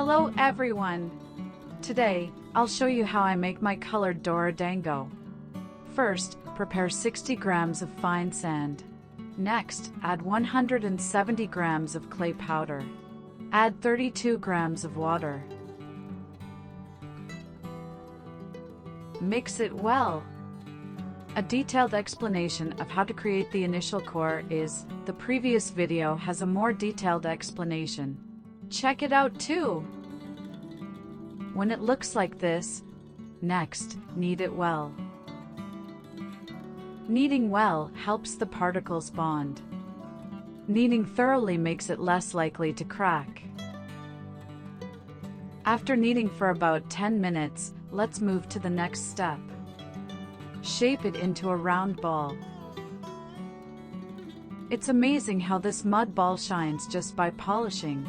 Hello everyone! Today, I'll show you how I make my colored Dorodango. First, prepare 60 grams of fine sand. Next, add 170 grams of clay powder. Add 32 grams of water. Mix it well. A detailed explanation of how to create the initial core is, the previous video has a more detailed explanation. Check it out too! When it looks like this, next, knead it well. Kneading well helps the particles bond. Kneading thoroughly makes it less likely to crack. After kneading for about 10 minutes, let's move to the next step. Shape it into a round ball. It's amazing how this mud ball shines just by polishing.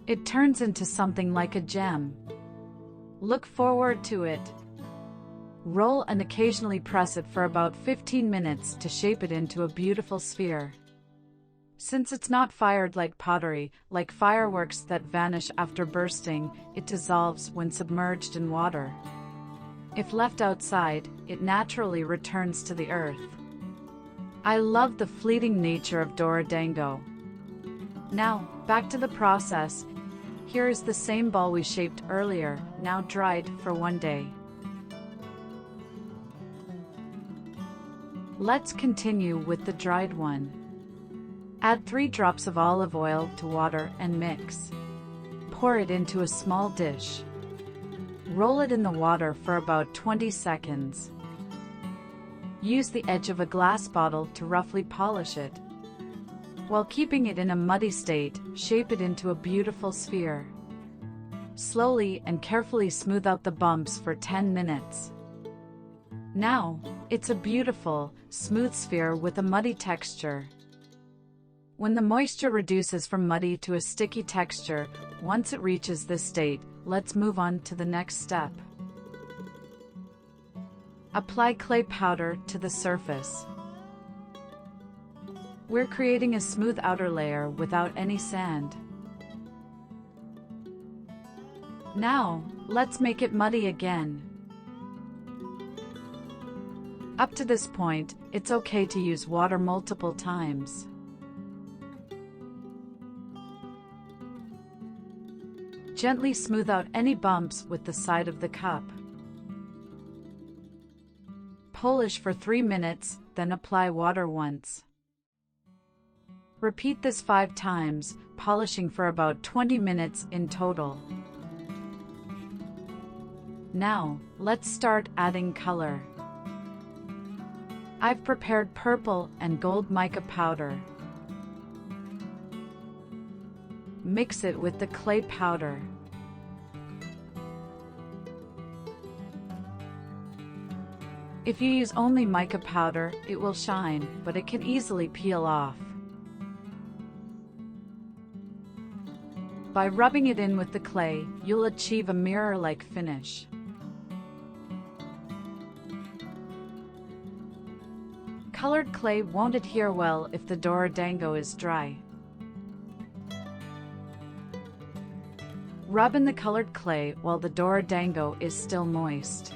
It turns into something like a gem. Look forward to it. Roll and occasionally press it for about 15 minutes to shape it into a beautiful sphere. Since it's not fired like pottery, like fireworks that vanish after bursting, it dissolves when submerged in water. If left outside, it naturally returns to the earth. I love the fleeting nature of Dorodango. Now, back to the process. Here is the same ball we shaped earlier, now dried for 1 day. Let's continue with the dried one. Add 3 drops of olive oil to water and mix. Pour it into a small dish. Roll it in the water for about 20 seconds. Use the edge of a glass bottle to roughly polish it. While keeping it in a muddy state, shape it into a beautiful sphere. Slowly and carefully smooth out the bumps for 10 minutes. Now, it's a beautiful, smooth sphere with a muddy texture. When the moisture reduces from muddy to a sticky texture, once it reaches this state, let's move on to the next step. Apply clay powder to the surface. We're creating a smooth outer layer without any sand. Now, let's make it muddy again. Up to this point, it's okay to use water multiple times. Gently smooth out any bumps with the side of the cup. Polish for 3 minutes, then apply water once. Repeat this 5 times, polishing for about 20 minutes in total. Now, let's start adding color. I've prepared purple and gold mica powder. Mix it with the clay powder. If you use only mica powder, it will shine, but it can easily peel off. By rubbing it in with the clay, you'll achieve a mirror-like finish. Colored clay won't adhere well if the Dorodango is dry. Rub in the colored clay while the Dorodango is still moist.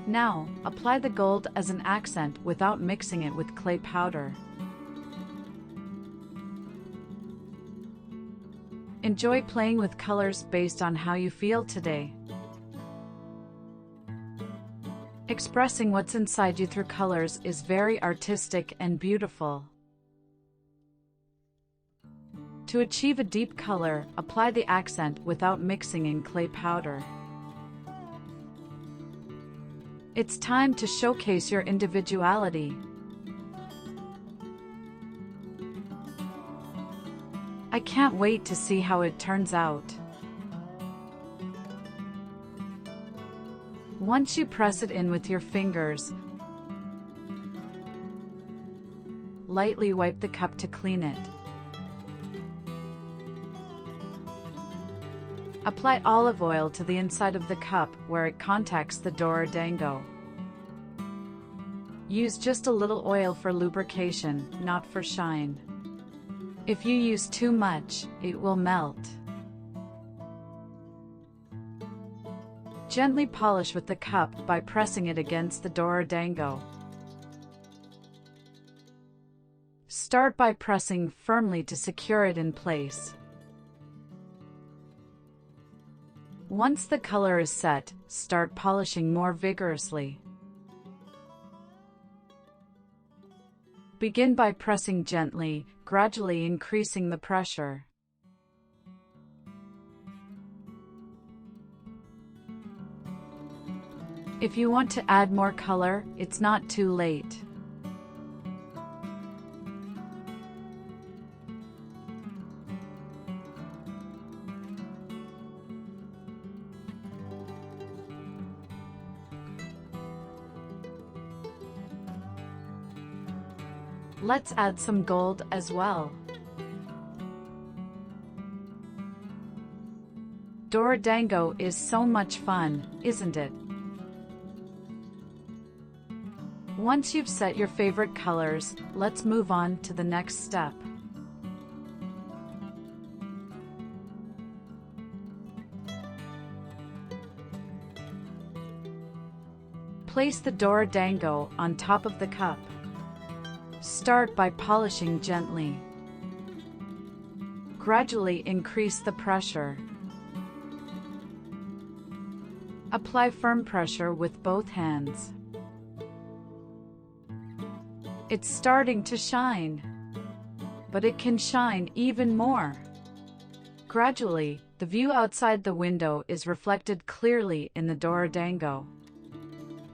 Now, apply the gold as an accent without mixing it with clay powder. Enjoy playing with colors based on how you feel today. Expressing what's inside you through colors is very artistic and beautiful. To achieve a deep color, apply the accent without mixing in clay powder. It's time to showcase your individuality. I can't wait to see how it turns out. Once you press it in with your fingers, lightly wipe the cup to clean it. Apply olive oil to the inside of the cup where it contacts the Dorodango. Use just a little oil for lubrication, not for shine. If you use too much, it will melt. Gently polish with the cup by pressing it against the Dorodango. Start by pressing firmly to secure it in place. Once the color is set, start polishing more vigorously. Begin by pressing gently, gradually increasing the pressure. If you want to add more color, it's not too late. Let's add some gold as well. Dorodango is so much fun, isn't it? Once you've set your favorite colors, let's move on to the next step. Place the Dorodango on top of the cup. Start by polishing gently. Gradually increase the pressure. Apply firm pressure with both hands. It's starting to shine, but it can shine even more. Gradually, the view outside the window is reflected clearly in the Dorodango.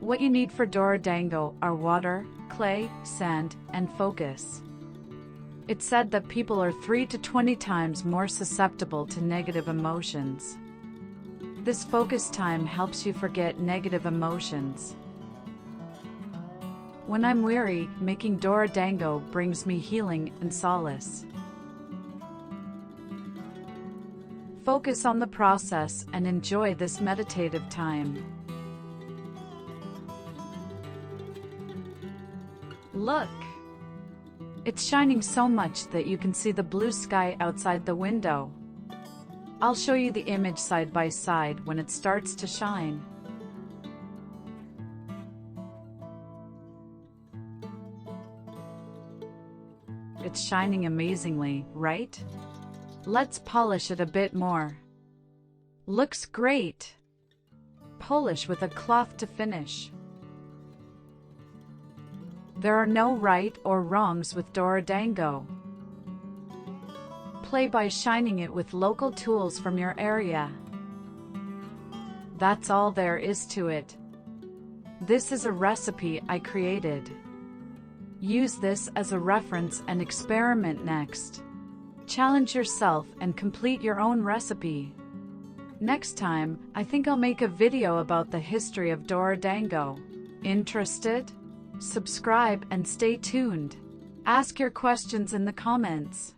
What you need for Dorodango are water, clay, sand, and focus. It's said that people are 3 to 20 times more susceptible to negative emotions. This focus time helps you forget negative emotions. When I'm weary, making Dorodango brings me healing and solace. Focus on the process and enjoy this meditative time. Look! It's shining so much that you can see the blue sky outside the window. I'll show you the image side by side when it starts to shine. It's shining amazingly, right? Let's polish it a bit more. Looks great! Polish with a cloth to finish. There are no right or wrongs with Dorodango. Play by shining it with local tools from your area. That's all there is to it. This is a recipe I created. Use this as a reference and experiment next. Challenge yourself and complete your own recipe. Next time, I think I'll make a video about the history of Dorodango. Interested? Subscribe and stay tuned. Ask your questions in the comments.